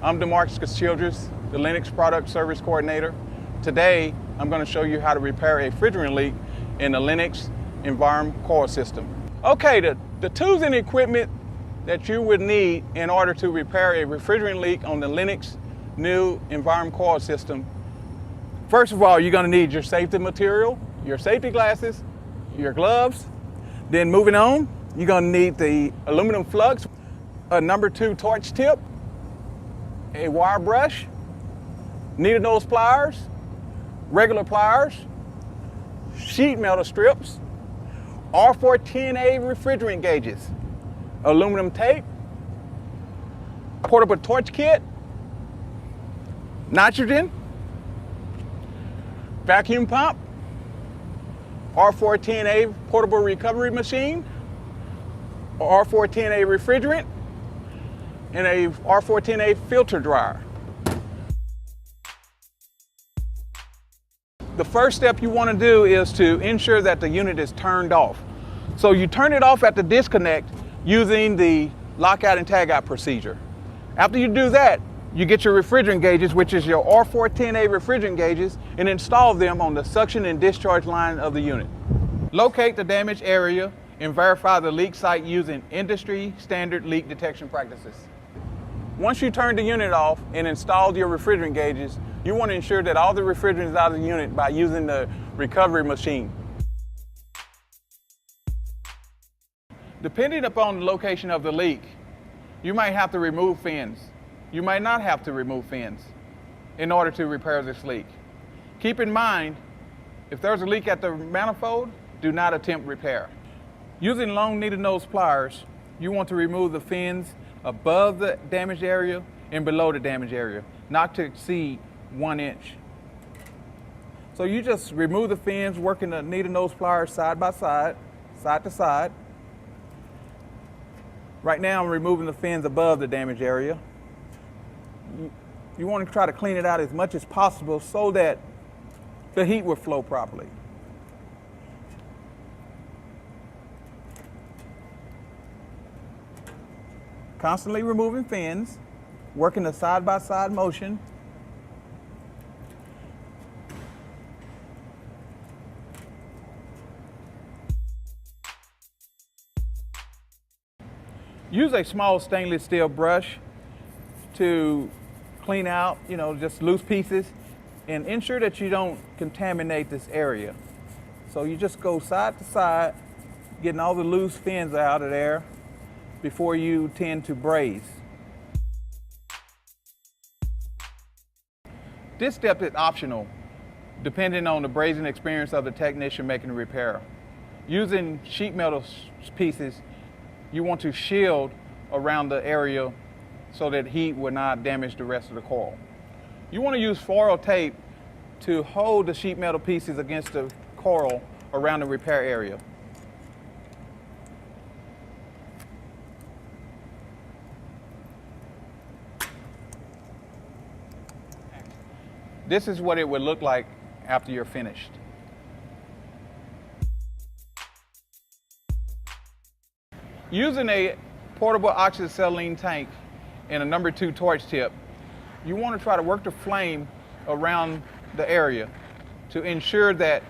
I'm DeMarcus Childress, the Lennox Product Service Coordinator. Today, I'm going to show you how to repair a refrigerant leak in the Lennox Environ Coil system. Okay, the tools and equipment that you would need in order to repair a refrigerant leak on the Lennox new Environ Coil system. First of all, you're going to need your safety material, your safety glasses, your gloves. Then moving on, you're going to need the aluminum flux, a number 2 torch tip, a wire brush, needle nose pliers, regular pliers, sheet metal strips, R410A refrigerant gauges, aluminum tape, portable torch kit, nitrogen, vacuum pump, R410A portable recovery machine, R410A refrigerant, and a R410A filter dryer. The first step you want to do is to ensure that the unit is turned off. So you turn it off at the disconnect using the lockout and tagout procedure. After you do that, you get your refrigerant gauges, which is your R410A refrigerant gauges, and install them on the suction and discharge line of the unit. Locate the damaged area and verify the leak site using industry standard leak detection practices. Once you turn the unit off and installed your refrigerant gauges, you want to ensure that all the refrigerant is out of the unit by using the recovery machine. Depending upon the location of the leak, you might have to remove fins. You might not have to remove fins in order to repair this leak. Keep in mind, if there's a leak at the manifold, do not attempt repair. Using long needle nose pliers, you want to remove the fins above the damaged area and below the damaged area, not to exceed 1 inch. So you just remove the fins, working the needle nose pliers side by side, side to side. Right now I'm removing the fins above the damaged area. You want to try to clean it out as much as possible so that the heat will flow properly. Constantly removing fins, working the side-by-side motion. Use a small stainless steel brush to clean out, just loose pieces, and ensure that you don't contaminate this area. So you just go side to side, getting all the loose fins out of there before you tend to braze. This step is optional, depending on the brazing experience of the technician making the repair. Using sheet metal pieces, you want to shield around the area so that heat will not damage the rest of the coil. You want to use foil tape to hold the sheet metal pieces against the coil around the repair area. This is what it would look like after you're finished. Using a portable oxyacetylene tank and a number 2 torch tip, you want to try to work the flame around the area to ensure that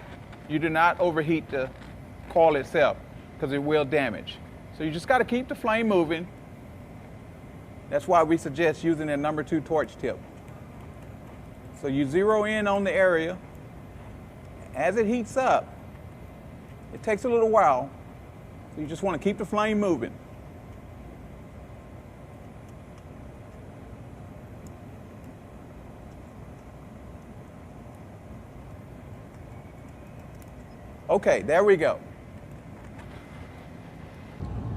you do not overheat the coil itself, because it will damage. So you just got to keep the flame moving. That's why we suggest using a number 2 torch tip. So you zero in on the area. As it heats up, it takes a little while, so you just want to keep the flame moving. Okay, there we go.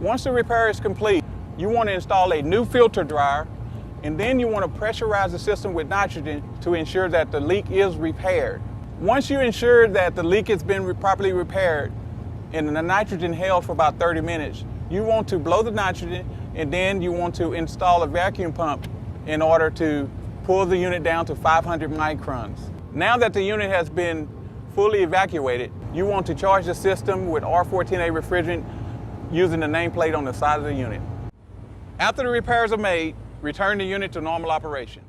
Once the repair is complete, you want to install a new filter dryer, and then you want to pressurize the system with nitrogen to ensure that the leak is repaired. Once you ensure that the leak has been properly repaired and the nitrogen held for about 30 minutes, you want to blow the nitrogen, and then you want to install a vacuum pump in order to pull the unit down to 500 microns. Now that the unit has been fully evacuated, you want to charge the system with R410A refrigerant using the nameplate on the side of the unit. After the repairs are made, Return the unit to normal operation.